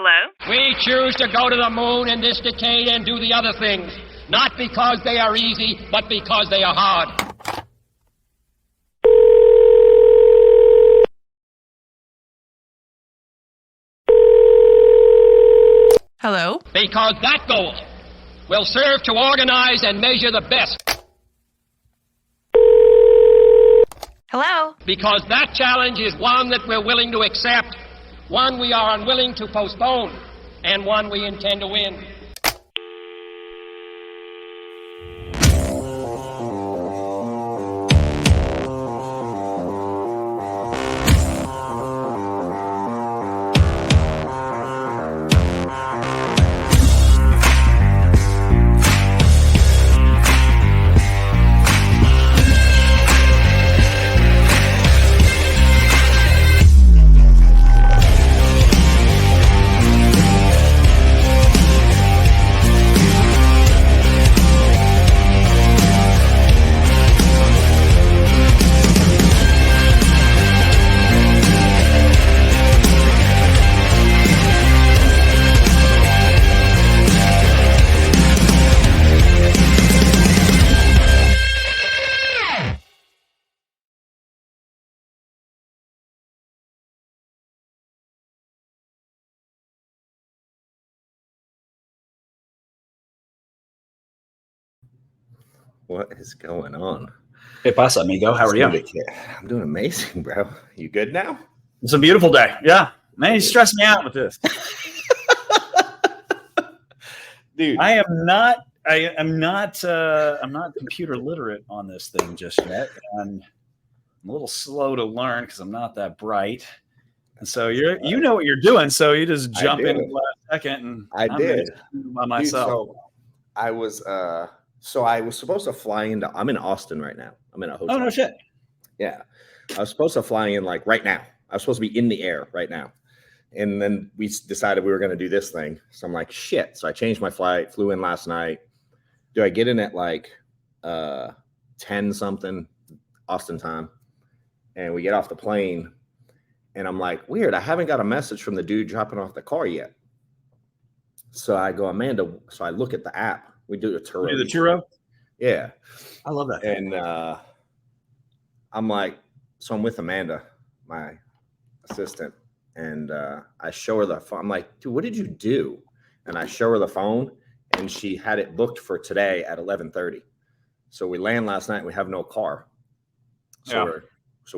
Hello? We choose to go to the moon in this decade and do the other things, not because they are easy, but because they are hard. Hello? Because that goal will serve to organize and measure the best. Hello? Because that challenge is one that we're willing to accept, one we are unwilling to postpone, and one we intend to win. What is going on? Hey, pasa, amigo. How are you? I'm doing amazing, bro. You good now? It's a beautiful day. Yeah. Man, you stress me out with this. Dude. I'm not computer literate on this thing just yet. And I'm a little slow to learn because I'm not that bright. And so you know what you're doing, so you just jump in the last second and I'm did by myself. Dude, so I was supposed to fly into. I'm in Austin right now. I'm in a hotel. Oh no shit. Yeah, I was supposed to fly in like right now. I was supposed to be in the air right now, and then we decided we were going to do this thing. So I'm like, shit. So I changed my flight. Flew in last night. Do I get in at like 10 something Austin time? And we get off the plane, and I'm like, weird. I haven't got a message from the dude dropping off the car yet. So I go, Amanda. So I look at the app. We do a churro. You do the churro? Yeah. I love that. And I'm like, so I'm with Amanda, my assistant, and I show her the phone. I'm like, dude, what did you do? And I show her the phone, and she had it booked for today at 11:30. So we land last night. And we have no car. So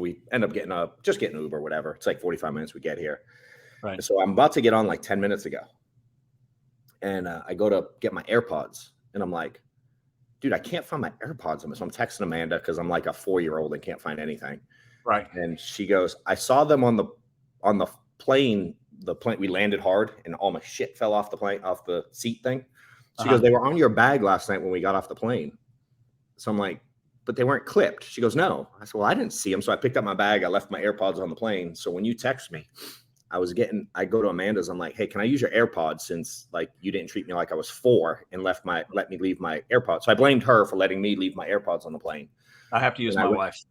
we end up getting getting Uber, whatever. It's like 45 minutes we get here. Right. So I'm about to get on like 10 minutes ago. And I go to get my AirPods. And I'm like, dude, I can't find my AirPods. So I'm texting Amanda because I'm like a 4-year-old and can't find anything. Right. And she goes, I saw them on the plane. The plane, we landed hard and all my shit fell off the plane, off the seat thing. She goes, they were on your bag last night when we got off the plane. So I'm like, but they weren't clipped. She goes, no. I said, well, I didn't see them. So I picked up my bag. I left my AirPods on the plane. So when you text me, I go to Amanda's. I'm like, hey, can I use your AirPods since like you didn't treat me like I was 4 and let me leave my AirPods. So I blamed her for letting me leave my AirPods on the plane. I have to use my wife's.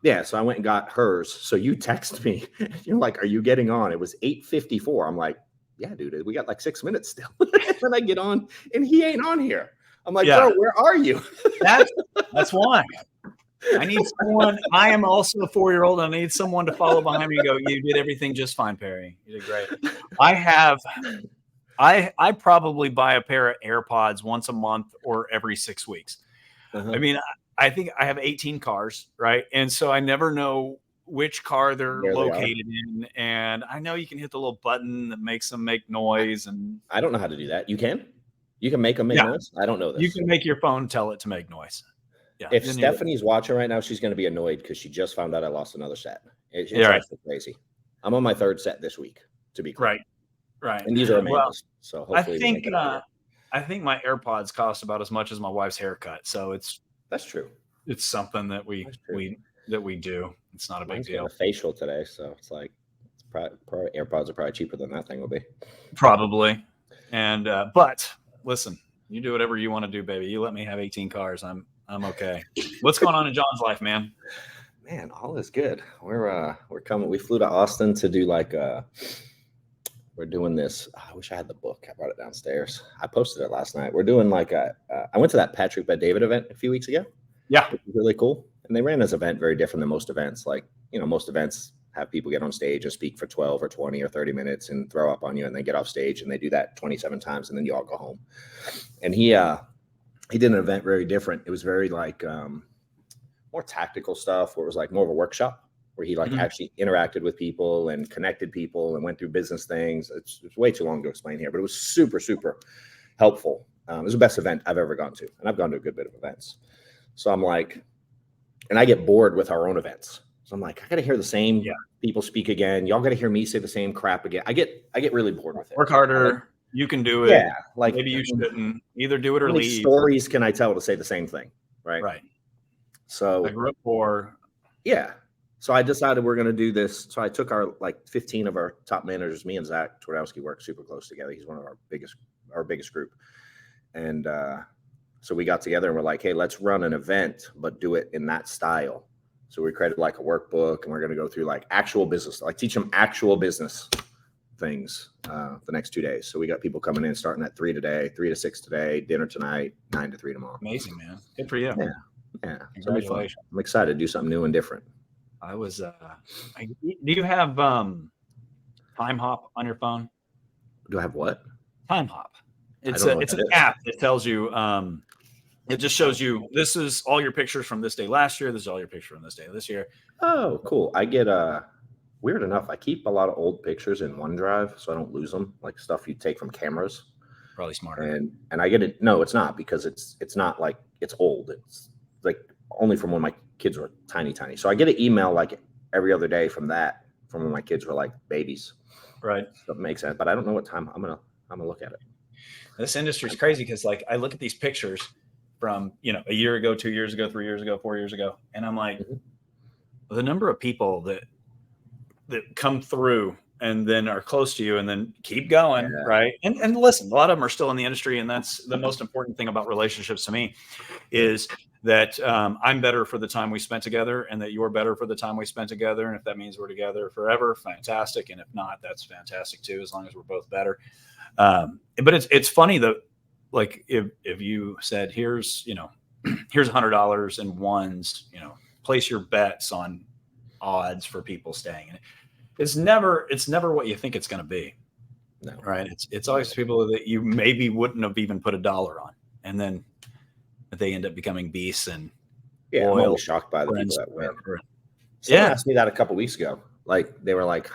Yeah. So I went and got hers. So you text me. You're like, are you getting on? It was 8:54. I'm like, yeah, dude, we got like 6 minutes still. Then I get on and he ain't on here. I'm like, bro, where are you? That's why. I need someone. I am also a 4-year-old. I need someone to follow behind me and go, you did everything just fine, Perry. You did great. I probably buy a pair of AirPods once a month or every 6 weeks. I mean, I think I have 18 cars, right? And so I never know which car they're located in. And I know you can hit the little button that makes them make noise. And I don't know how to do that. You can make them make noise. I don't know this. You can make your phone tell it to make noise. Yeah. If Stephanie's watching right now, she's going to be annoyed because she just found out I lost another set. It's crazy. I'm on my 3rd set this week, to be clear. Right. And these are amazing. So hopefully I think my AirPods cost about as much as my wife's haircut. So that's true. It's something that we do. It's not a big deal. Got a facial today, so it's like probably AirPods are probably cheaper than that thing will be. Probably. And but listen, you do whatever you want to do, baby. You let me have 18 cars. I'm okay. What's going on in John's life, man? Man, all is good. We're coming. We flew to Austin to do like we're doing this. I wish I had the book. I brought it downstairs. I posted it last night. We're doing like I went to that Patrick Bet-David event a few weeks ago. Yeah. Which was really cool. And they ran this event very different than most events. Like, most events have people get on stage and speak for 12 or 20 or 30 minutes and throw up on you and then get off stage, and they do that 27 times and then you all go home. And he did an event very different. It was very like more tactical stuff, where it was like more of a workshop, where he like actually interacted with people and connected people and went through business things. It's way too long to explain here, but it was super, super helpful. It was the best event I've ever gone to. And I've gone to a good bit of events. So I'm like, and I get bored with our own events. So I'm like, I got to hear the same people speak again. Y'all got to hear me say the same crap again. I get really bored with it. Work harder. You can do it. Yeah. Like maybe you shouldn't. Either do it or how many leave. stories can I tell to say the same thing? Right. Right. So I grew up poor. Yeah. So I decided we're going to do this. So I took our 15 of our top managers, me and Zach Twardowski work super close together. He's one of our biggest group. And so we got together and we're like, hey, let's run an event, but do it in that style. So we created like a workbook, and we're going to go through like actual business, like teach them actual business things the next 2 days. So we got people coming in starting at 3 today, 3 to 6 today, dinner tonight, 9 to 3 tomorrow. Amazing, man. Good for you. Yeah. Yeah. Congratulations. I'm excited to do something new and different. I was, do you have Time Hop on your phone? Do I have what? Time Hop. It's it's an app that tells you, it just shows you, this is all your pictures from this day last year. This is all your pictures from this day this year. Oh, cool. I get weird enough, I keep a lot of old pictures in OneDrive so I don't lose them, like stuff you take from cameras. Probably smarter. And I get it. No, it's not, because it's not like it's old. It's like only from when my kids were tiny. So I get an email like every other day from when my kids were like babies. Right. That makes sense. But I don't know what time. I'm gonna look at it. This industry is crazy, because like I look at these pictures from a year ago, 2 years ago, 3 years ago, 4 years ago, and I'm like, the number of people that come through and then are close to you and then keep going, right? And listen, a lot of them are still in the industry, and that's the most important thing about relationships to me, is that I'm better for the time we spent together, and that you're better for the time we spent together. And if that means we're together forever, fantastic. And if not, that's fantastic too, as long as we're both better. But it's funny that, like, if you said, here's $100 in ones, place your bets on odds for people staying. And it's never what you think it's going to be. No. Right. It's always people that you maybe wouldn't have even put $1 on, and then they end up becoming beasts. And I'm always shocked by the people that win. Someone asked me that a couple weeks ago. Like, they were like,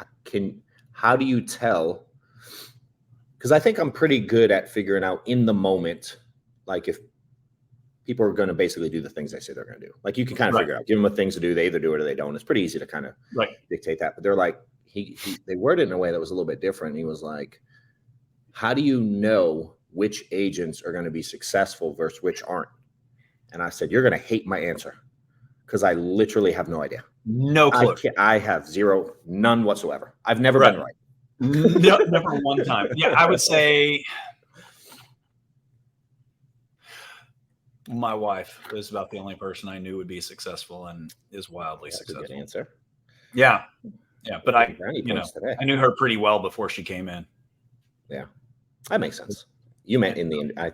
how do you tell? Because I think I'm pretty good at figuring out in the moment, like, if people are going to basically do the things they say they're going to do. Like, you can kind of figure out, give them things to do. They either do it or they don't. It's pretty easy to kind of dictate that. But they're like, they worded it in a way that was a little bit different. He was like, how do you know which agents are going to be successful versus which aren't? And I said, you're going to hate my answer, because I literally have no idea. No clue. I have none whatsoever. I've never been right. No, never one time. Yeah, I would say my wife is about the only person I knew would be successful and is wildly successful. That's a good answer. Yeah. But I knew her pretty well before she came in. Yeah, that makes sense. You meant in the I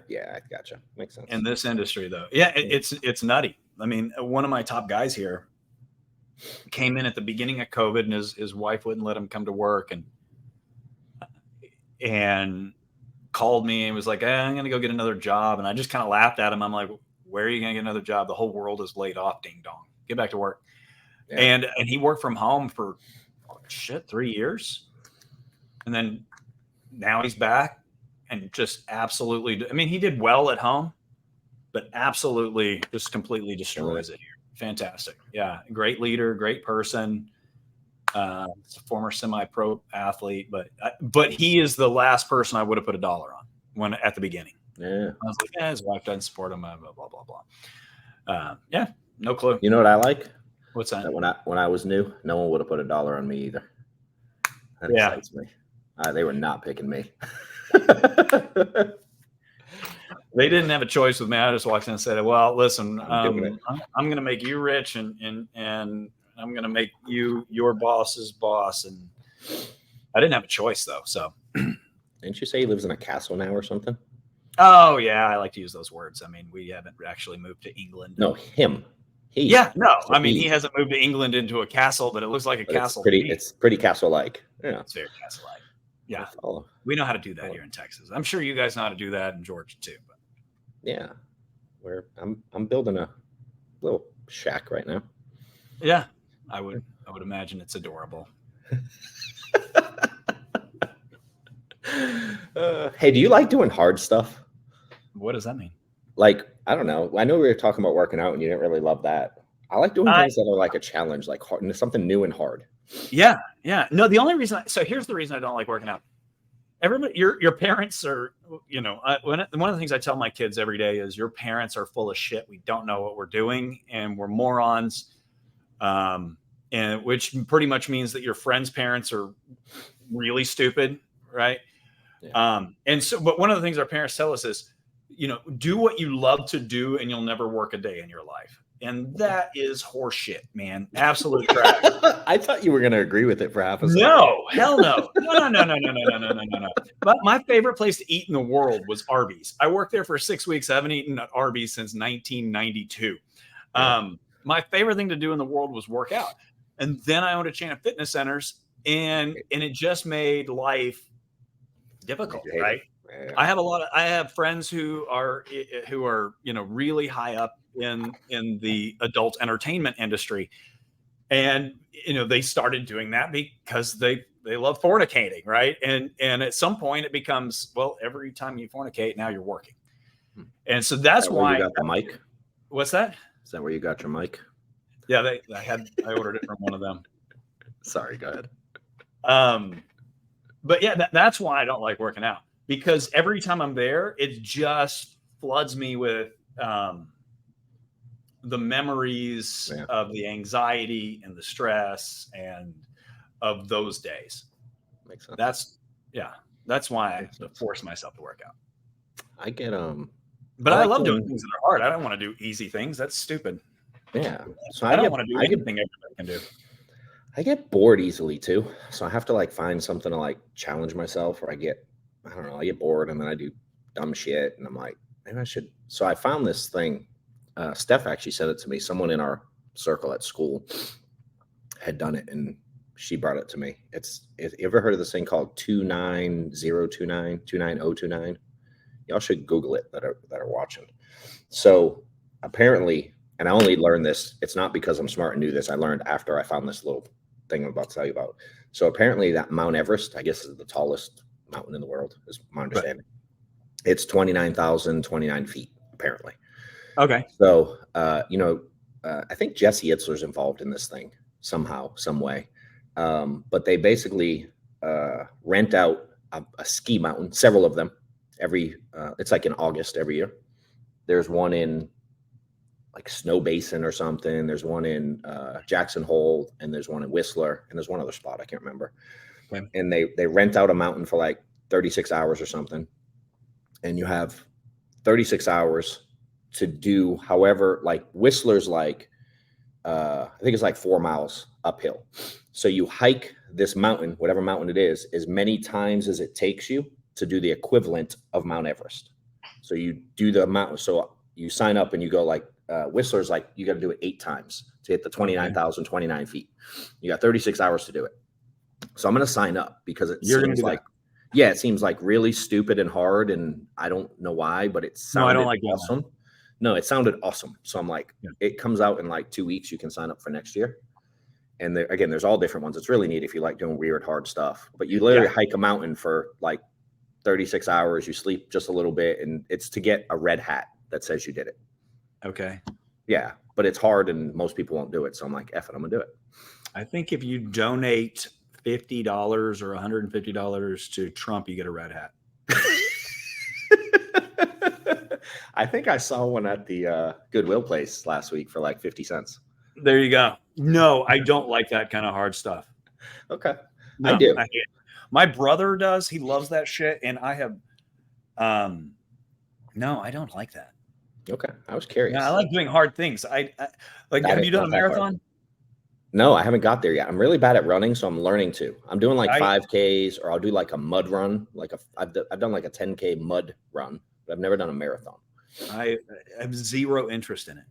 gotcha. Makes sense. In this industry, though, it's nutty. I mean, one of my top guys here came in at the beginning of COVID, and his wife wouldn't let him come to work, and called me and was like, I'm going to go get another job. And I just kind of laughed at him. I'm like, where are you going to get another job? The whole world is laid off. Ding dong. Get back to work. Yeah. And he worked from home for 3 years. And then now he's back and just absolutely, I mean, he did well at home, but absolutely just completely destroys it here. Fantastic. Yeah. Great leader, great person. A former semi-pro athlete, but he is the last person I would have put $1 on at the beginning. Yeah. I was like, his wife doesn't support him, blah, blah, blah, blah. No clue. You know what I like? What's that? That when I was new, no one would have put $1 on me either. That excites me. They were not picking me. They didn't have a choice with me. I just walked in and said, well, listen, I'm going to make you rich, and I'm going to make you your boss's boss. And I didn't have a choice though. So Didn't you say he lives in a castle now or something? oh yeah, I like to use those words. I mean, we haven't actually moved to England. No, him. He. Yeah, no. So I mean, he hasn't moved to England into a castle, but it looks like a castle. It's pretty castle-like. Yeah, it's very castle-like. Yeah, oh. We know how to do that here in Texas. I'm sure you guys know how to do that in Georgia too. But. Yeah, I'm building a little shack right now. Yeah, I would imagine it's adorable. Hey, do you like doing hard stuff? What does that mean? Like, I don't know. I know we were talking about working out and you didn't really love that. I like doing things that are like a challenge, like hard, something new and hard. Yeah. Yeah. No, the only reason, so here's the reason I don't like working out. Everybody, your parents are, you know, one of the things I tell my kids every day is your parents are full of shit. We don't know what we're doing and we're morons. And which pretty much means that your friends' parents are really stupid. Right. Yeah. And so, but one of the things our parents tell us is, you know, do what you love to do and you'll never work a day in your life. And that is horseshit, man. Absolute crap. I thought you were going to agree with it for half a second. No, hell no. No. But my favorite place to eat in the world was Arby's. I worked there for 6 weeks. I haven't eaten at Arby's since 1992. My favorite thing to do in the world was work out. And then I owned a chain of fitness centers and it just made life difficult, right? Yeah. I have friends who are, you know, really high up in the adult entertainment industry. And, you know, they started doing that because they love fornicating. Right. And at some point it becomes, well, every time you fornicate, now you're working. And so that's why you got the mic. What's that? Is that where you got your mic? Yeah. I ordered it from one of them. Sorry. Go ahead. But yeah, that's why I don't like working out, because every time I'm there, it just floods me with the memories of the anxiety and the stress and of those days. Makes sense. That's why I force myself to work out. I get but I love doing things that are hard. I don't want to do easy things. That's stupid. Yeah. So I don't want to do anything everybody can do. I get bored easily too. So I have to like find something to like challenge myself, or I get bored and then I do dumb shit and I'm like, maybe I should. So I found this thing. Steph actually said it to me. Someone in our circle at school had done it and she brought it to me. You ever heard of this thing called 29029? Y'all should Google it that are watching. So apparently, and I only learned this, it's not because I'm smart and knew this. I learned after I found this little thing I'm about to tell you about. So apparently that Mount Everest, I guess, is the tallest mountain in the world, is my understanding. Right. It's 29,029 feet, apparently. Okay. So, I think Jesse Itzler's involved in this thing somehow, some way. But they basically rent out a ski mountain, several of them, it's like in August every year. There's one in like Snow Basin or something. There's one in Jackson Hole, and there's one in Whistler, and there's one other spot I can't remember. Okay. And they rent out a mountain for like 36 hours or something, and you have 36 hours to do however. Like Whistler's like I think it's like 4 miles uphill. So you hike this mountain, whatever mountain it is, as many times as it takes you to do the equivalent of Mount Everest. So you do the mountain. So you sign up and you go like. Whistler's like you got to do it 8 times to hit the 29,029 feet. You got 36 hours to do it. So I'm going to sign up because it seems like it seems like really stupid and hard, and I don't know why, but it sounded awesome. No, it sounded awesome. So I'm like, it comes out in like 2 weeks. You can sign up for next year. And there's all different ones. It's really neat if you like doing weird, hard stuff. But you literally hike a mountain for like 36 hours. You sleep just a little bit, and it's to get a red hat that says you did it. Okay. Yeah, but it's hard and most people won't do it. So I'm like, F it, I'm gonna do it. I think if you donate $50 or $150 to Trump, you get a red hat. I think I saw one at the Goodwill place last week for like 50 cents. There you go. No, I don't like that kind of hard stuff. Okay. No, I do. My brother does. He loves that shit. And I have, no, I don't like that. Okay. I was curious. Yeah, I like doing hard things. I like, have you done a marathon? No, I haven't got there yet. I'm really bad at running, so I'm learning to. I'm doing like I- 5Ks, or I'll do like a mud run. I've done like a 10K mud run, but I've never done a marathon. I have zero interest in it.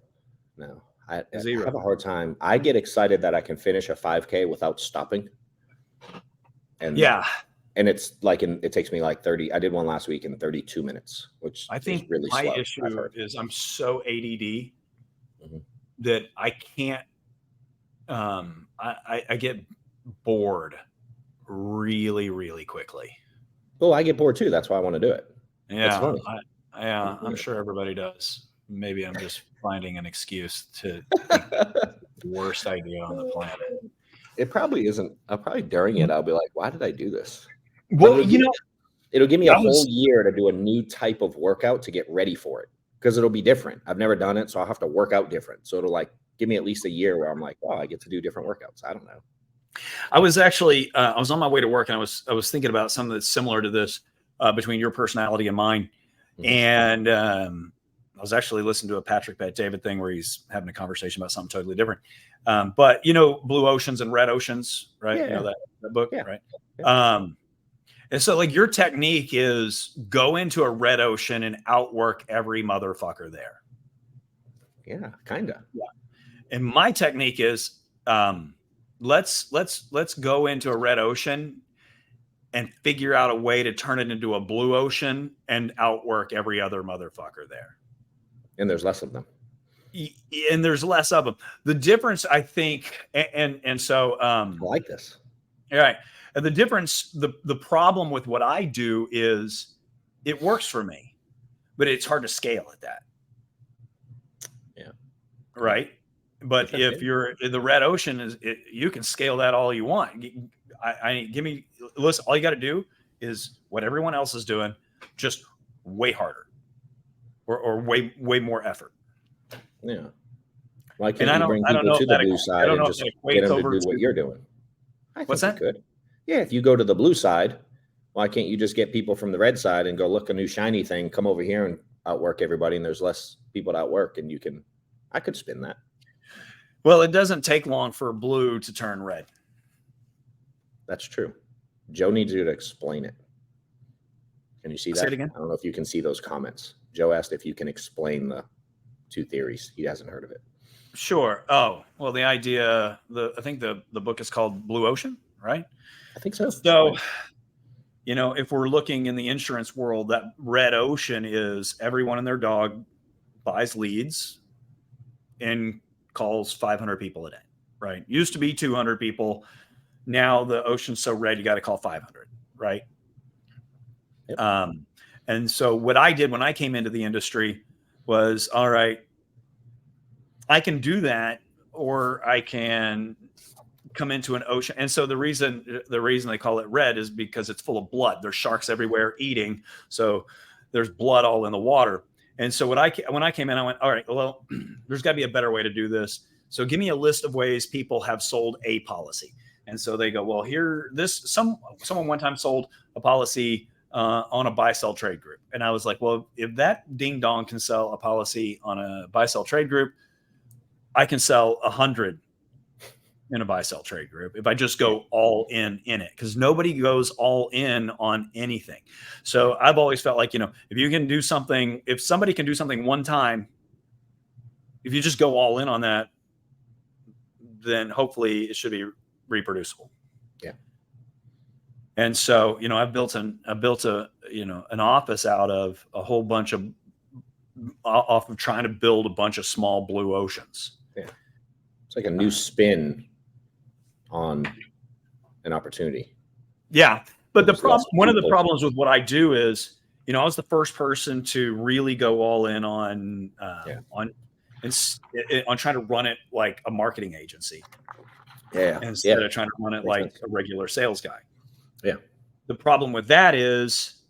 No, I Zero. have a hard time. I get excited that I can finish a 5K without stopping. And Yeah, and it's like it takes me like 30. I did one last week in 32 minutes, which I think is really my slow. I've issue heard. is I'm so ADD Mhm. that I can't. I get bored really, really quickly. Oh, I get bored too. That's why I want to do it. It's Yeah, funny. I'm sure everybody does. Maybe I'm just finding an excuse to think the worst idea on the planet. It probably isn't. I'll probably during it, I'll be like, why did I do this? Well, It'll give me a whole year to do a new type of workout to get ready for it, because it'll be different. I've never done it, so I'll have to work out different. So it'll like give me at least a year where I'm like, oh, I get to do different workouts. I don't know. I was actually I was on my way to work, and I was thinking about something that's similar to this between your personality and mine. Mhm. And I was actually listening to a Patrick Bet-David thing where he's having a conversation about something totally different. But blue oceans and red oceans, right? Yeah. You know that book, Yeah. right? Yeah. And so like your technique is go into a red ocean and outwork every motherfucker there. Yeah, kind of. Yeah. And my technique is let's go into a red ocean and figure out a way to turn it into a blue ocean and outwork every other motherfucker there. And there's less of them. And there's less of them. The difference, I think, and so I like this. all right. And the difference, the problem with what I do is it works for me, but it's hard to scale at that. Yeah. Right. But if you're in the red ocean, you can scale that all you want. Listen, all you got to do is what everyone else is doing, just way harder or way more effort. Yeah. Why can't you bring people to the blue side and just get them to do what you're doing? What's that? Could. Yeah, if you go to the blue side, why can't you just get people from the red side and go look a new shiny thing, come over here and outwork everybody, and there's less people to outwork, and I could spin that. Well, it doesn't take long for blue to turn red. That's true. Joe needs you to explain it. Can you see that? Say it again. I don't know if you can see those comments. Joe asked if you can explain the two theories. He hasn't heard of it. Sure. Oh, well, the idea, I think the book is called Blue Ocean, right? I think so. So, if we're looking in the insurance world, that red ocean is everyone and their dog buys leads and calls 500 people a day, right? Used to be 200 people. Now the ocean's so red, you got to call 500, right? Yep. And so what I did when I came into the industry was, all right, I can do that, or I can come into an ocean. And so the reason they call it red is because it's full of blood. There's sharks everywhere eating. So there's blood all in the water. And so when I came in, I went, all right, well, there's got to be a better way to do this. So give me a list of ways people have sold a policy. And so they go, well, someone one time sold a policy on a buy-sell trade group. And I was like, well, if that ding dong can sell a policy on a buy-sell trade group, I can sell 100 in a buy-sell trade group if I just go all in it, because nobody goes all in on anything. So I've always felt like, if somebody can do something one time, if you just go all in on that, then hopefully it should be reproducible. Yeah. And so, I've built an office out of a whole bunch of off of trying to build a bunch of small blue oceans. Yeah. It's like a new spin on an opportunity. Yeah. But one of the problems with what I do is, I was the first person to really go all in on trying to run it like a marketing agency. Yeah. Instead of trying to run it like a regular sales guy. Yeah. The problem with that is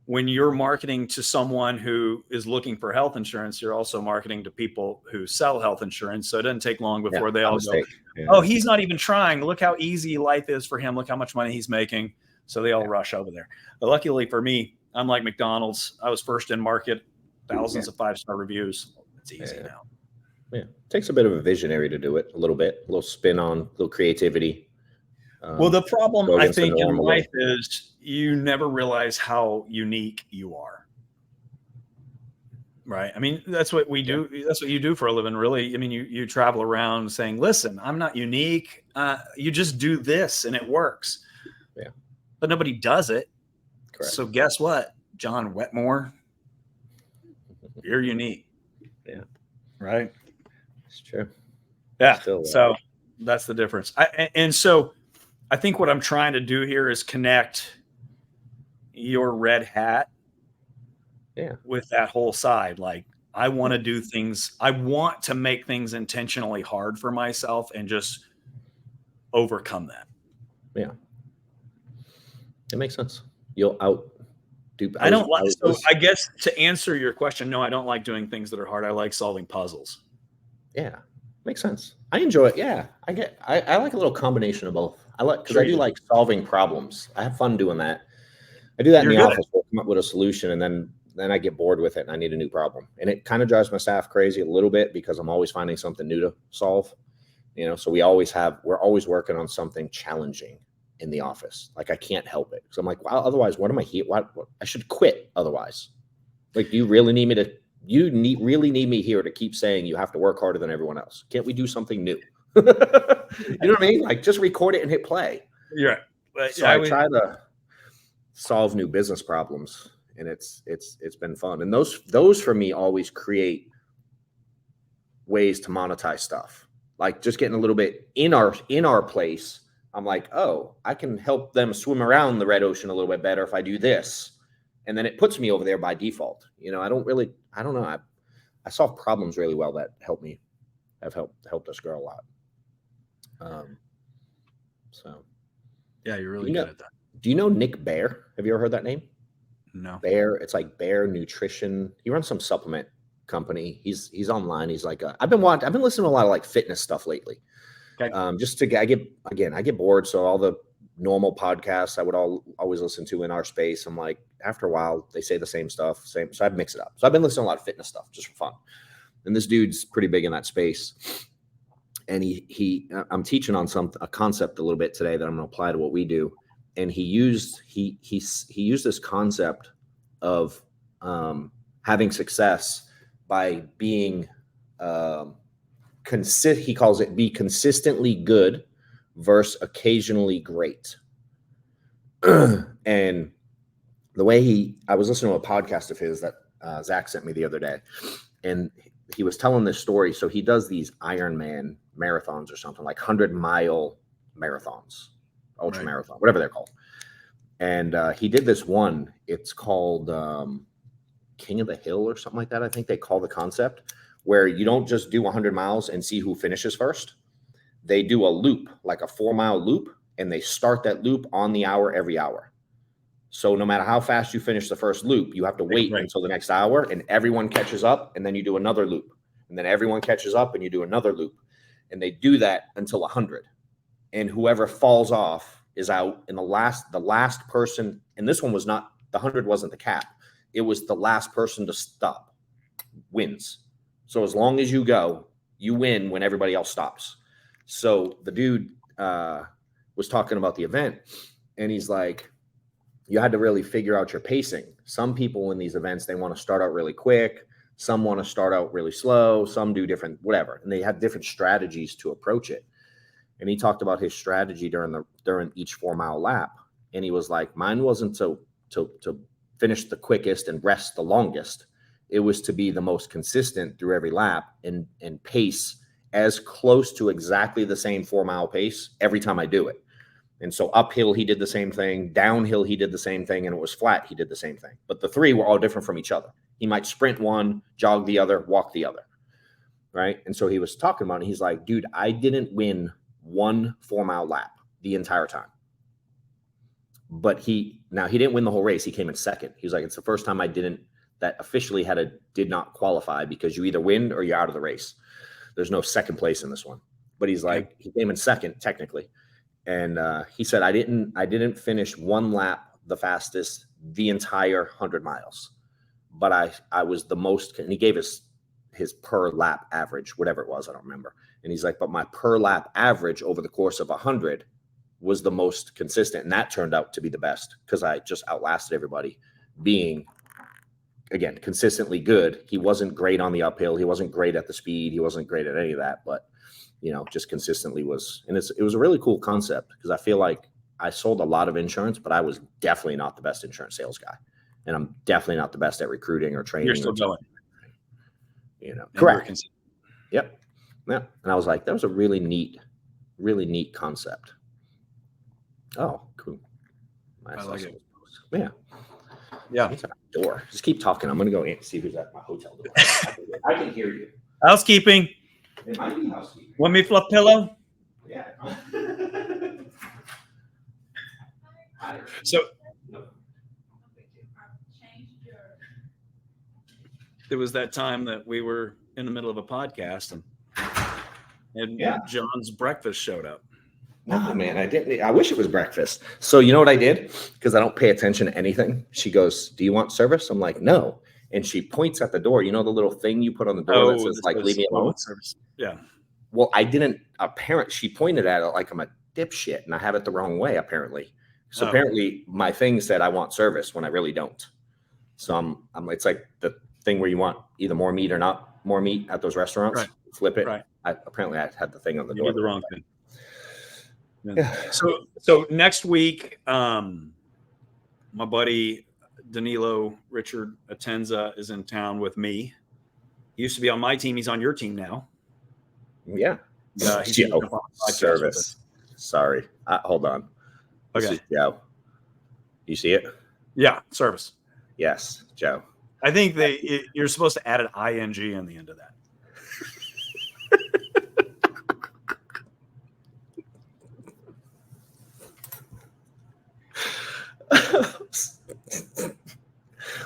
when you're marketing to someone who is looking for health insurance, you're also marketing to people who sell health insurance. So it doesn't take long before they all go, oh, he's not even trying. Look how easy life is for him. Look how much money he's making. So they all rush over there. But luckily for me, I'm like McDonald's. I was first in market, thousands of 5-star reviews. It's easy now. Yeah. Takes a bit of a visionary to do it, a little spin on, a little creativity. Well, the problem go I against the think in norm a life little. is you never realize how unique you are. Right. I mean, that's what we do. That's what you do for a living, really. I mean, you travel around saying, listen, I'm not unique. You just do this and it works. Yeah. But nobody does it. Correct. So guess what, John Wetmore? You're unique. Yeah. Right. It's true. Yeah. Still, so that's the difference. And so I think what I'm trying to do here is connect your red hat with that whole side. Like, I want to do things. I want to make things intentionally hard for myself and just overcome that. Yeah. It makes sense. You'll outdo. I don't like, so I guess to answer your question, no, I don't like doing things that are hard. I like solving puzzles. Yeah. Makes sense. I enjoy it. Yeah. I like a little combination of both. Because I do like solving problems. I have fun doing that. I do that in the office. We'll come up with a solution, and then I get bored with it and I need a new problem. And it kind of drives my staff crazy a little bit because I'm always finding something new to solve. So we're always working on something challenging in the office. Like, I can't help it. So I'm like, well, otherwise, what am I here? What I should quit otherwise. Like, do you really need me to, really need me here to keep saying you have to work harder than everyone else? Can't we do something new? You know what I mean? Like, just record it and hit play. Yeah. So I try to solve new business problems, and it's been fun. And those for me always create ways to monetize stuff. Like, just getting a little bit in our place. I'm like, oh, I can help them swim around the red ocean a little bit better if I do this. And then it puts me over there by default. I don't know. I solve problems really well that have helped us grow a lot. So yeah, you're really good at that. Do you know Nick Bear? Have you ever heard that name? No. Bear. It's like Bear Nutrition. He runs some supplement company. He's online. He's like, I've been listening to a lot of like fitness stuff lately. Okay. I get bored. So all the normal podcasts I would always listen to in our space, I'm like, after a while they say the same stuff. So I mix it up. So I've been listening to a lot of fitness stuff just for fun. And this dude's pretty big in that space. And I'm teaching on a concept a little bit today that I'm going to apply to what we do. And he used this concept of having success by being he calls it be consistently good versus occasionally great. And the way I was listening to a podcast of his that Zach sent me the other day, and he was telling this story. So he does these Ironman marathons or something, like 100-mile marathons, ultra marathon, whatever they're called. And he did this one. It's called King of the Hill or something like that. I think they call the concept, where you don't just do 100 miles and see who finishes first. They do a loop, like a 4-mile loop, and they start that loop on the hour every hour. So no matter how fast you finish the first loop, you have to wait until the next hour, and everyone catches up, and then you do another loop. And then everyone catches up, and you do another loop. And they do that until 100. And whoever falls off is out. And the last person, and this one was not, the 100 wasn't the cap. It was the last person to stop wins. So as long as you go, you win when everybody else stops. So the dude was talking about the event, and he's like, you had to really figure out your pacing. Some people in these events, they want to start out really quick. Some want to start out really slow. Some do different, whatever. And they have different strategies to approach it. And he talked about his strategy during each 4-mile lap. And he was like, mine wasn't to finish the quickest and rest the longest. It was to be the most consistent through every lap and pace as close to exactly the same 4-mile pace every time I do it. And so uphill, he did the same thing. Downhill, he did the same thing. And it was flat, he did the same thing. But the three were all different from each other. He might sprint one, jog the other, walk the other. Right. And so he was talking about it. He's like, dude, I didn't win one 4-mile lap the entire time. But he didn't win the whole race. He came in second. He was like, it's the first time that officially did not qualify, because you either win or you're out of the race. There's no second place in this one. But he's like, he came in second technically. And he said, I didn't finish one lap the fastest the entire 100 miles, but I was the most, and he gave his his per lap average, whatever it was, I don't remember. And he's like, but my per lap average over the course of 100 was the most consistent. And that turned out to be the best because I just outlasted everybody being, again, consistently good. He wasn't great on the uphill. He wasn't great at the speed. He wasn't great at any of that, but just consistently was. And it was a really cool concept because I feel like I sold a lot of insurance, but I was definitely not the best insurance sales guy. And I'm definitely not the best at recruiting or training. You're still going. Correct. Yep. Yeah. And I was like, that was a really neat concept. Oh, cool. I like it. Yeah. Yeah. Door. Just keep talking. I'm going to go in and see who's at my hotel door. I can hear you. Housekeeping. It might be housekeeping. Want me fluff pillow? Yeah. So there was that time that we were in the middle of a podcast and John's breakfast showed up. No, man, I didn't. I wish it was breakfast. So you know what I did? Because I don't pay attention to anything. She goes, "Do you want service?" I'm like, "No." And she points at the door. You know the little thing you put on the door that says, like, "Leave me alone." Service. Yeah. Well, I didn't. She pointed at it like I'm a dipshit, and I have it the wrong way, apparently. So apparently my thing said I want service when I really don't. So I'm it's like the thing where you want either more meat or not more meat at those restaurants. Right. Flip it. Right. Apparently I had the thing on the door. The wrong thing. Yeah. So next week, my buddy Danilo Richard Atenza is in town with me. He used to be on my team. He's on your team now. Yeah. He's service. Sorry. Hold on. Okay. Joe. You see it? Yeah. Service. Yes, Joe. I think you're supposed to add an ing in the end of that.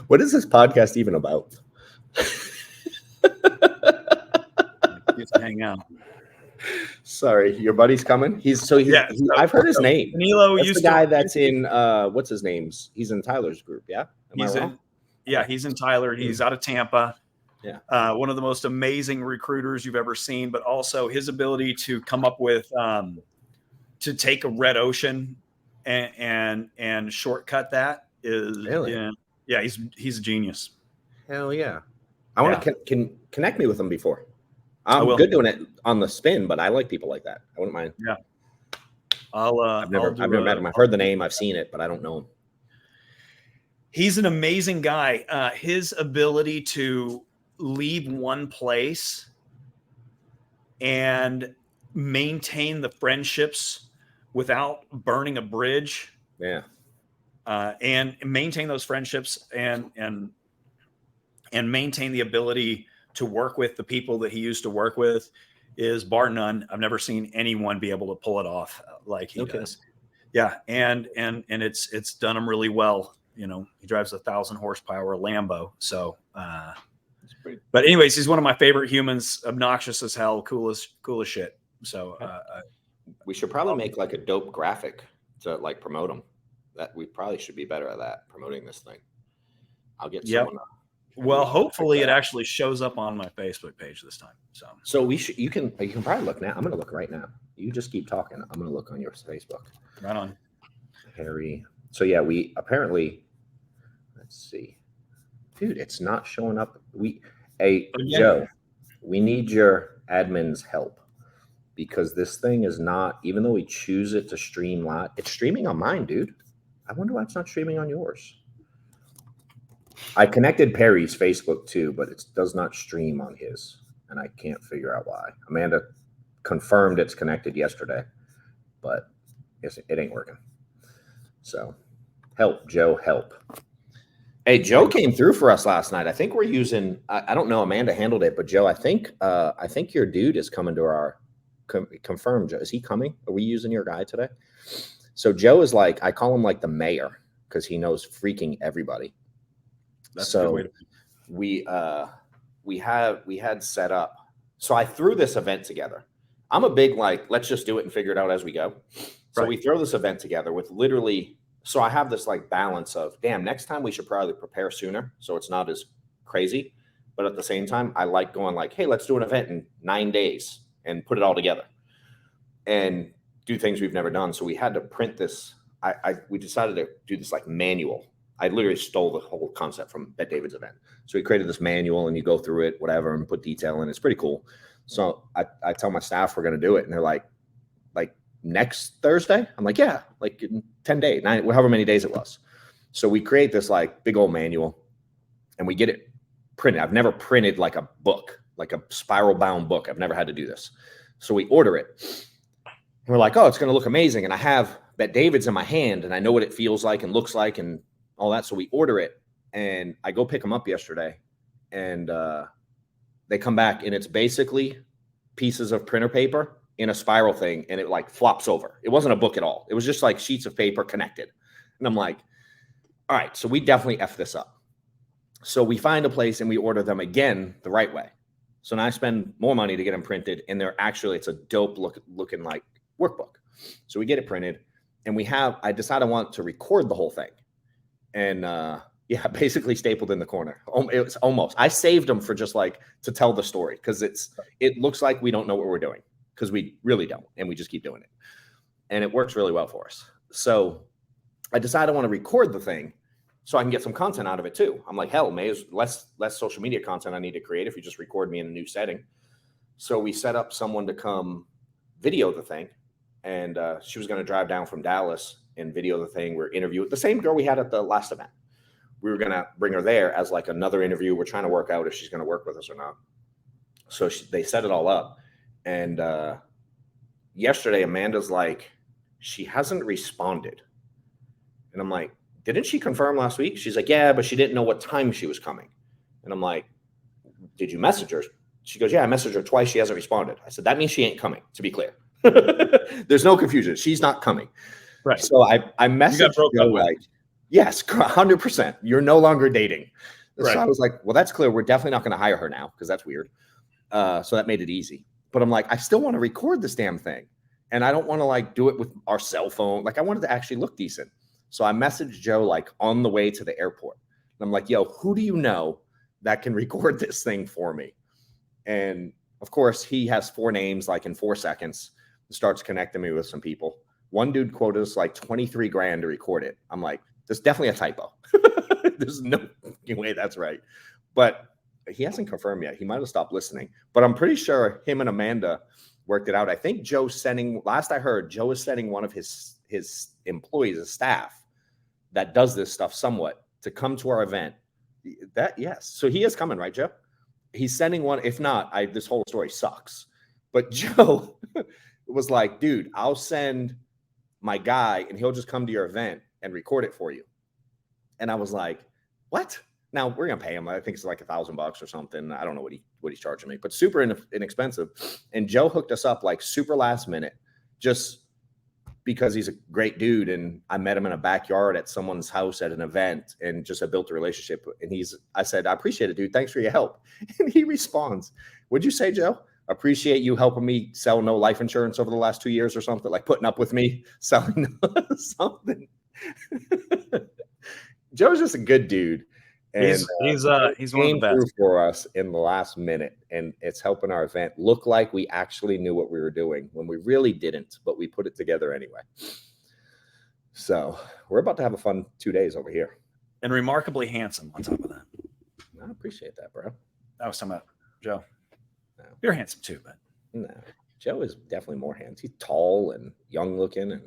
What is this podcast even about? Just hang out. Sorry, your buddy's coming. I've heard his name. Danilo that's the guy that's in what's his name? He's in Tyler's group. Yeah, he's in Tyler. He's out of Tampa. Yeah, one of the most amazing recruiters you've ever seen. But also his ability to come up with to take a red ocean and shortcut that is really. He's a genius. Hell yeah! I want to connect me with him before. I'm good doing it on the spin, but I like people like that. I wouldn't mind. Yeah. I've never met him. I've heard the name. I've seen it, but I don't know him. He's an amazing guy. His ability to leave one place and maintain the friendships without burning a bridge. Yeah. And maintain those friendships and maintain the ability to work with the people that he used to work with is bar none. I've never seen anyone be able to pull it off like he does. Yeah. And it's done him really well. He drives 1,000 horsepower Lambo. So, but anyways, he's one of my favorite humans, obnoxious as hell, coolest shit. So, we should probably make like a dope graphic to like promote him. That we probably should be better at that, promoting this thing. I'll get someone. Well, hopefully it actually shows up on my Facebook page this time. So you can probably look now. I'm going to look right now. You just keep talking. I'm going to look on your Facebook. Right on. Harry. So yeah, we apparently, let's see, dude, it's not showing up. Joe, we need your admin's help because this thing is not, even though we choose it to stream live, it's streaming on mine, dude. I wonder why it's not streaming on yours. I connected Perry's Facebook too, but it does not stream on his, and I can't figure out why. Amanda confirmed it's connected yesterday, but it ain't working. So help, Joe, help. Hey, Joe came through for us last night. I think we're using, I don't know, Amanda handled it, but Joe, I think your dude is coming to our, confirm, Joe. Is he coming? Are we using your guy today? So Joe is like, I call him like the mayor because he knows freaking everybody. That's a good way to we had set up. So I threw this event together. I'm a big like, let's just do it and figure it out as we go. So we throw this event together with literally. So I have this like balance of, damn, next time we should probably prepare sooner so it's not as crazy. But at the same time, I like going like, hey, let's do an event in 9 days and put it all together and do things we've never done. So we had to print this. We decided to do this like manual. I literally stole the whole concept from Bet David's event. So we created this manual and you go through it, whatever, and put detail in. It's pretty cool. So I tell my staff we're going to do it. And they're like next Thursday? I'm like, yeah, like in 10 days, however many days it was. So we create this like big old manual and we get it printed. I've never printed like a book, like a spiral bound book. I've never had to do this. So we order it. And we're like, oh, it's going to look amazing. And I have Bet David's in my hand and I know what it feels like and looks like and all that. So we order it and I go pick them up yesterday and they come back and it's basically pieces of printer paper in a spiral thing and it like flops over. It wasn't a book at all. It was just like sheets of paper connected. And I'm like, all right, so we definitely F this up. So we find a place and we order them again the right way. So now I spend more money to get them printed and it's a dope looking like workbook. So we get it printed and I decided I want to record the whole thing. And basically stapled in the corner. It was almost, I saved them for just like to tell the story because it looks like we don't know what we're doing because we really don't. And we just keep doing it. And it works really well for us. So I decided I want to record the thing so I can get some content out of it too. I'm like, hell, less social media content I need to create if you just record me in a new setting. So we set up someone to come video the thing. And she was going to drive down from Dallas and video the thing. We're interviewing the same girl we had at the last event. We were going to bring her there as like another interview. We're trying to work out if she's going to work with us or not. So they set it all up. And yesterday, Amanda's like, she hasn't responded. And I'm like, didn't she confirm last week? She's like, yeah, but she didn't know what time she was coming. And I'm like, did you message her? She goes, yeah, I messaged her twice. She hasn't responded. I said, that means she ain't coming, to be clear. There's no confusion. She's not coming. Right. So I messaged her like, yes, 100%. You're no longer dating. Right. So I was like, well, that's clear. We're definitely not going to hire her now because that's weird. So that made it easy. But I'm like, I still want to record this damn thing. And I don't want to like do it with our cell phone. Like I wanted to actually look decent. So I messaged Joe like on the way to the airport. And I'm like, yo, who do you know that can record this thing for me? And of course, he has 4 names like in 4 seconds and starts connecting me with some people. One dude quoted us like 23 grand to record it. I'm like, there's definitely a typo. There's no way that's right. But he hasn't confirmed yet. He might have stopped listening. But I'm pretty sure him and Amanda worked it out. I think last I heard, Joe is sending one of his employees, his staff that does this stuff somewhat to come to our event. Yes. So he is coming, right, Joe? He's sending one. If not, this whole story sucks. But Joe was like, dude, I'll send my guy and he'll just come to your event and record it for you. And I was like, what? Now we're going to pay him. I think it's like $1,000 or something. I don't know what he's charging me, but super inexpensive. And Joe hooked us up like super last minute, just because he's a great dude. And I met him in a backyard at someone's house at an event and just built a relationship. And I said, I appreciate it, dude. Thanks for your help. And he responds, what'd you say, Joe? Appreciate you helping me sell no life insurance over the last 2 years or something, like putting up with me selling something. Joe's just a good dude. And he's one of the best for us in the last minute, and it's helping our event look like we actually knew what we were doing when we really didn't, but we put it together anyway. So we're about to have a fun 2 days over here, and remarkably handsome on top of that. I appreciate that, bro. I was talking about Joe. No. You're handsome too, but no, Joe is definitely more handsome. He's tall and young looking, and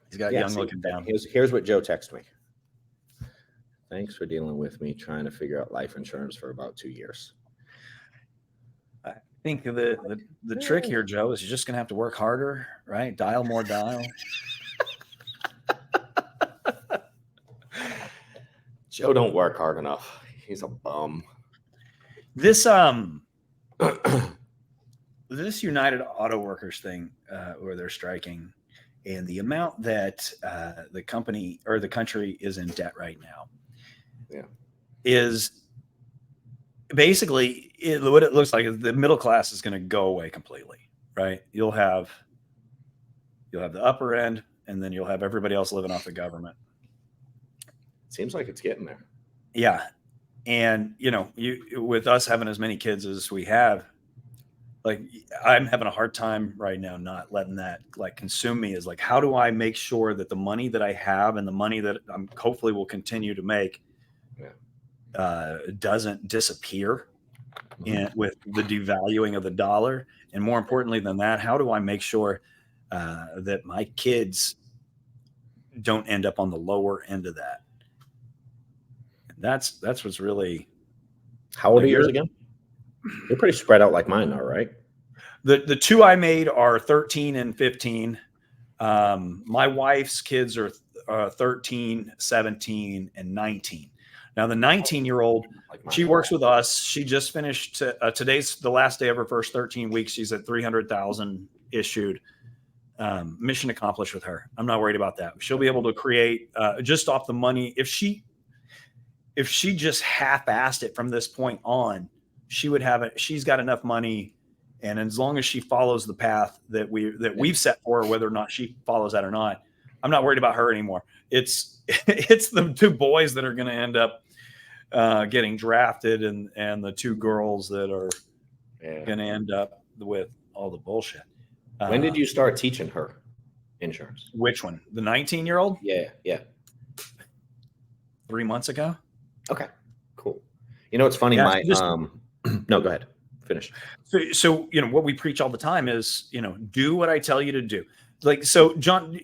he's got young looking down. Here's what Joe texted me. Thanks for dealing with me trying to figure out life insurance for about 2 years. I think the trick here, Joe, is you're just going to have to work harder, right? Dial more dial. Joe don't work hard enough. He's a bum. This this United Auto Workers thing where they're striking, and the amount that the company or the country is in debt right now. Yeah, is basically what it looks like is the middle class is going to go away completely, right? You'll have the upper end, and then you'll have everybody else living off the government. Seems like it's getting there. Yeah. And, you know, with us having as many kids as we have, like I'm having a hard time right now not letting that like consume me. Is like, how do I make sure that the money that I have and the money that I'm hopefully will continue to make doesn't disappear with the devaluing of the dollar? And more importantly than that, how do I make sure that my kids don't end up on the lower end of that? That's what's really. How old are yours again? You're pretty spread out like mine, though, right? The two I made are 13 and 15. My wife's kids are 13, 17, and 19. Now, the 19-year-old, she works with us. She just finished. Today's the last day of her first 13 weeks. She's at 300,000 issued. Mission accomplished with her. I'm not worried about that. She'll be able to create just off the money. If she just half-assed it from this point on, she would have it. She's got enough money, and as long as she follows the path that we've set for her, whether or not she follows that or not, I'm not worried about her anymore. It's the two boys that are going to end up getting drafted, and the two girls that are going to end up with all the bullshit. When did you start teaching her insurance? Which one? The 19-year-old? Yeah. 3 months ago. Okay, cool. You know, it's funny. Yeah, No, go ahead. Finish. So, you know, what we preach all the time is, you know, do what I tell you to do. Like, so John,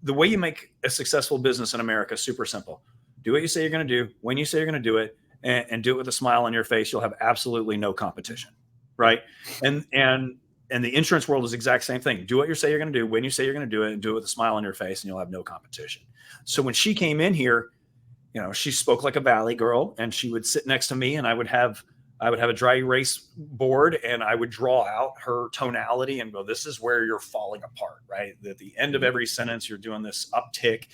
the way you make a successful business in America is super simple. Do what you say you're going to do, when you say you're going to do it, and do it with a smile on your face. You'll have absolutely no competition. Right. And the insurance world is the exact same thing. Do what you say you're going to do, when you say you're going to do it, and do it with a smile on your face, and you'll have no competition. So when she came in here, you know, she spoke like a Valley girl, and she would sit next to me, and I would have a dry erase board, and I would draw out her tonality and go, this is where you're falling apart, right? At the end of every sentence, you're doing this uptick,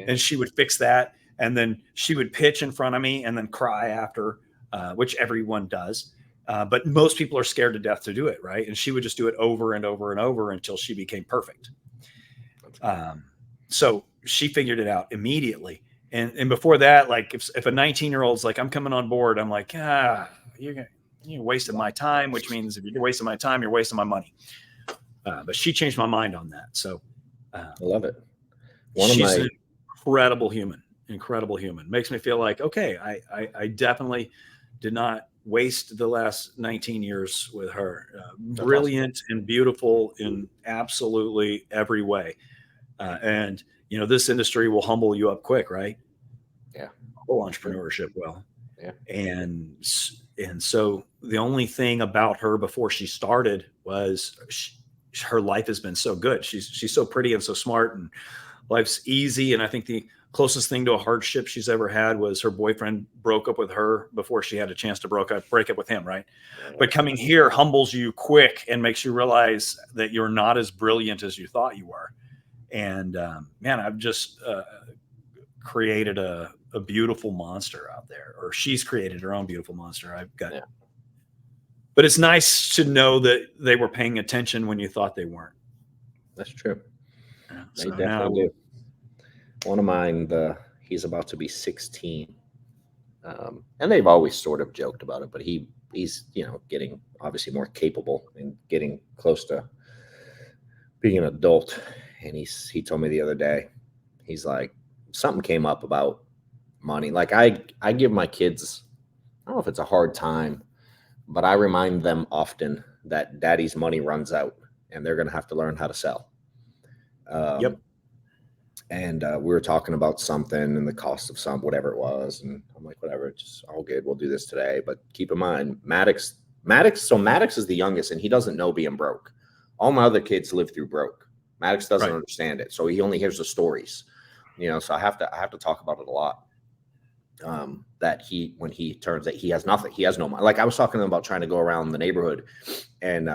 and she would fix that. And then she would pitch in front of me and then cry after, which everyone does. But most people are scared to death to do it, right? And she would just do it over and over and over until she became perfect. So she figured it out immediately. And before that, like if a 19-year-old's like, I'm coming on board, I'm like, you're wasting my time, which means if you're wasting my time, you're wasting my money. But she changed my mind on that. So I love it. She's an incredible human. Makes me feel like, okay, I definitely did not waste the last 19 years with her. Brilliant and beautiful in absolutely every way. And, you know, this industry will humble you up quick, right? Yeah. Whole entrepreneurship will. Yeah. And so the only thing about her before she started was her life has been so good. She's so pretty and so smart, and life's easy. And I think the closest thing to a hardship she's ever had was her boyfriend broke up with her before she had a chance to break up with him. Right. But coming here humbles you quick and makes you realize that you're not as brilliant as you thought you were. And man, I've just created a beautiful monster out there, or she's created her own beautiful monster. I've got, but it's nice to know that they were paying attention when you thought they weren't. That's true. Yeah, they so definitely do. One of mine, he's about to be 16. And they've always sort of joked about it, but he's, you know, getting obviously more capable and getting close to being an adult. And he told me the other day, he's like, something came up about money. Like I give my kids, I don't know if it's a hard time, but I remind them often that daddy's money runs out and they're going to have to learn how to sell. And we were talking about something and the cost of whatever it was. And I'm like, whatever, it's just all good. We'll do this today. But keep in mind, Maddox is the youngest and he doesn't know being broke. All my other kids live through broke. Maddox doesn't understand it. So he only hears the stories, you know, so I have to talk about it a lot. That when he turns that he has nothing, he has no money. Like I was talking to him about trying to go around the neighborhood and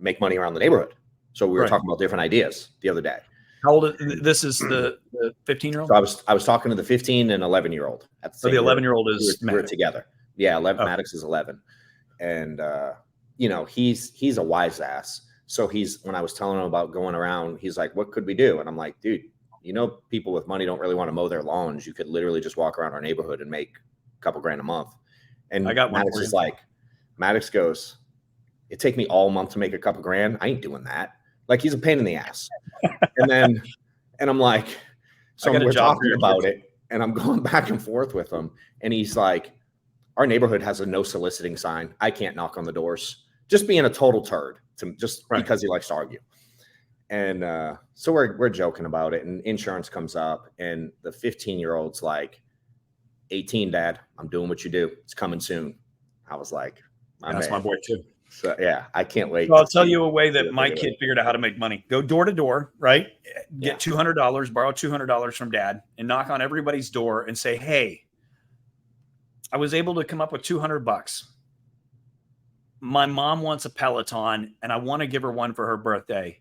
make money around the neighborhood. So we were talking about different ideas the other day. How old this is the 15-year-old? So I was talking to the 15 and 11-year-old. So the 11-year-old is we're together. Yeah, Maddox is 11, and you know he's a wise ass. So when I was telling him about going around, he's like, "What could we do?" And I'm like, "Dude, you know people with money don't really want to mow their lawns. You could literally just walk around our neighborhood and make a couple grand a month." And I got one Maddox for is you. like, Maddox goes, it take me all month to make a couple grand. I ain't doing that. Like, he's a pain in the ass. And I'm like, so we're talking about it, and I'm going back and forth with him. And he's like, our neighborhood has a no soliciting sign. I can't knock on the doors. Just being a total turd because he likes to argue. And so we're joking about it, and insurance comes up, and the 15-year-old's like, 18, Dad, I'm doing what you do. It's coming soon. I was like, that's my boy too. So yeah, I can't wait. So I'll tell you a way that my kid figured out how to make money. Go door to door, right? Get $200, borrow $200 from Dad, and knock on everybody's door and say, hey, I was able to come up with $200. My mom wants a Peloton, and I want to give her one for her birthday.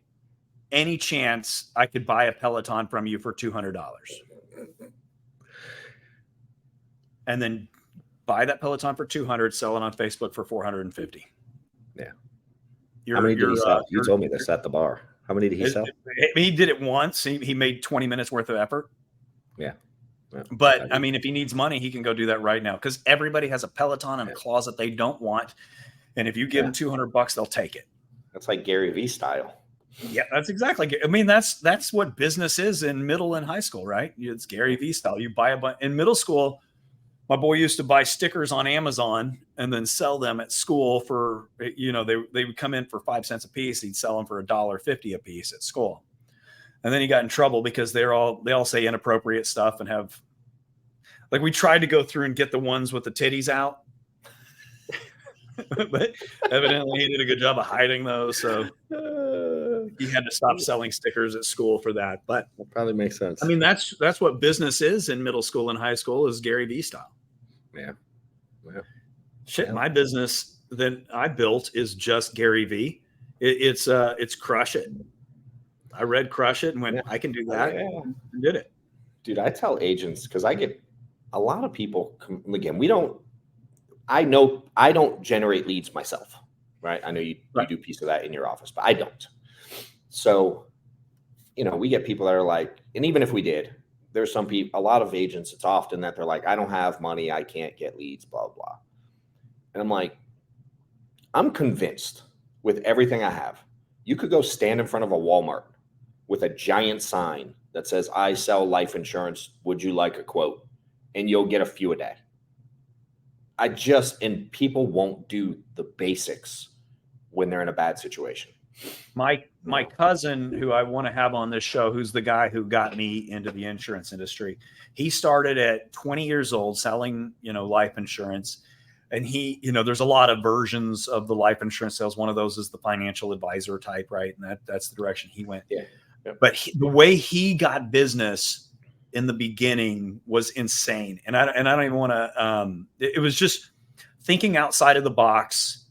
Any chance I could buy a Peloton from you for $200? And then buy that Peloton for $200, sell it on Facebook for $450. Yeah. How many did he sell? You told me this at the bar. How many did he sell? He did it once. He made 20 minutes worth of effort. Yeah. But I mean, if he needs money, he can go do that right now, because everybody has a Peloton in a closet they don't want. And if you give them $200, they'll take it. That's like Gary Vee style. Yeah, that's exactly. I mean, that's what business is in middle and high school, right? It's Gary Vee style. You buy a bunch in middle school. My boy used to buy stickers on Amazon and then sell them at school for, they would come in for 5 cents a piece. He'd sell them for $1.50 a piece at school. And then he got in trouble because they all say inappropriate stuff and have, like, we tried to go through and get the ones with the titties out. But evidently he did a good job of hiding those. So he had to stop selling stickers at school for that. But that probably makes sense. I mean, that's what business is in middle school and high school, is Gary Vee style. Yeah. Shit, my business that I built is just Gary Vee. It's Crush It. I read Crush It and went, I can do that. And did it. Dude, I tell agents, because I get a lot of people, again, I don't generate leads myself, right? I know you do a piece of that in your office, but I don't. So, we get people that are like, and even if we did, there's some people, a lot of agents, it's often that they're like, I don't have money, I can't get leads, blah, blah. And I'm like, I'm convinced with everything I have, you could go stand in front of a Walmart with a giant sign that says, I sell life insurance, would you like a quote? And you'll get a few a day. And people won't do the basics when they're in a bad situation. My cousin, who I want to have on this show, who's the guy who got me into the insurance industry, he started at 20 years old selling, life insurance. And he, there's a lot of versions of the life insurance sales. One of those is the financial advisor type, right? And that's the direction he went. Yeah. But the way he got business in the beginning was insane. And I don't even want to, it was just thinking outside of the box,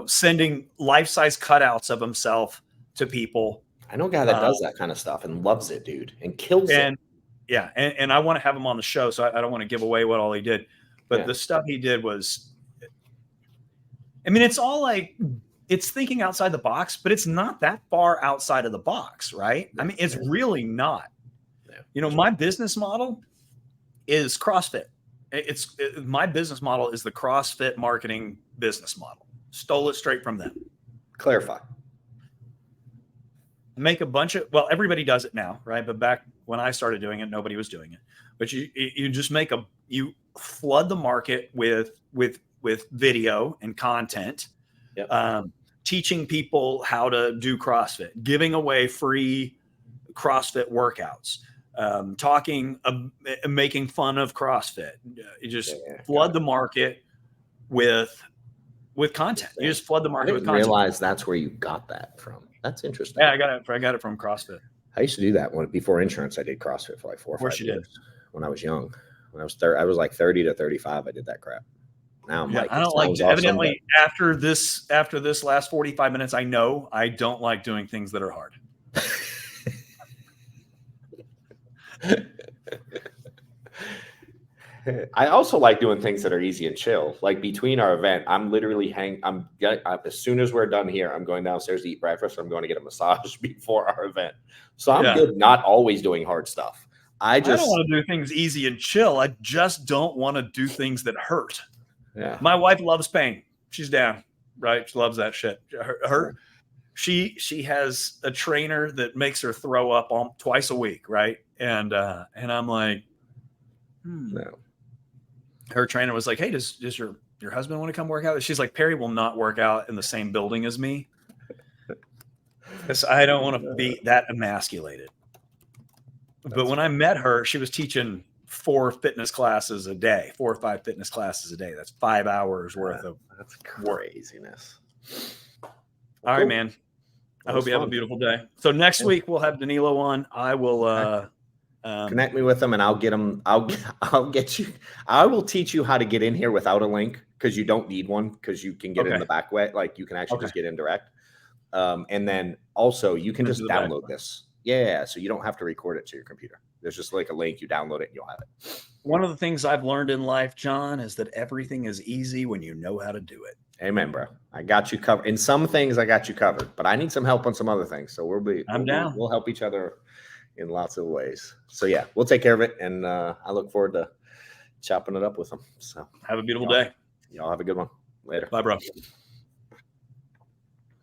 sending life-size cutouts of himself to people. I know a guy that does that kind of stuff and loves it, dude, and kills it. Yeah. And I want to have him on the show. So I don't want to give away what all he did, but the stuff he did was, I mean, it's all like, it's thinking outside the box, but it's not that far outside of the box, right? I mean, it's really not. My business model is CrossFit. My business model is the CrossFit marketing business model. Stole it straight from them. Clarify. Make a bunch of, everybody does it now, right? But back when I started doing it, nobody was doing it. But you just you flood the market with video and content, teaching people how to do CrossFit, giving away free CrossFit workouts. Making fun of CrossFit. You just flood the market with content. You just flood the market with content. I realize that's where you got that from. That's interesting. Yeah, I got it from CrossFit. I used to do that before insurance. I did CrossFit for like 4 or 5 years. When I was young, when I was I was like 30 to 35. I did that crap. Now I'm like, I don't like. Evidently, after this last 45 minutes, I know I don't like doing things that are hard. I also like doing things that are easy and chill. Like between our event, I'm literally as soon as we're done here, I'm going downstairs to eat breakfast. I'm going to get a massage before our event. So I'm good not always doing hard stuff. I don't want to do things easy and chill. I just don't want to do things that hurt. Yeah. My wife loves pain. She's down, right? She loves that shit. She has a trainer that makes her throw up twice a week, right? And I'm like, No. Her trainer was like, hey, does your husband want to come work out? She's like, Perry will not work out in the same building as me because I don't want to be that emasculated. But when I met her, she was teaching 4 or 5 fitness classes a day. That's 5 hours worth of That's craziness. All right, man. I hope you have a beautiful day. So next week we'll have Danilo on. I will connect me with them, and I'll get them. I'll get you. I will teach you how to get in here without a link, because you don't need one, because you can get it in the back way. Like, you can actually just get in direct. And then also you can just download this. Yeah, so you don't have to record it to your computer. There's just like a link. You download it and you'll have it. One of the things I've learned in life, John, is that everything is easy when you know how to do it. Amen, bro. I got you covered. In some things, I got you covered, but I need some help on some other things. So I'm down. We'll help each other in lots of ways. So yeah, we'll take care of it. And I look forward to chopping it up with them. So have a beautiful day. Y'all have a good one. Later. Bye, bro.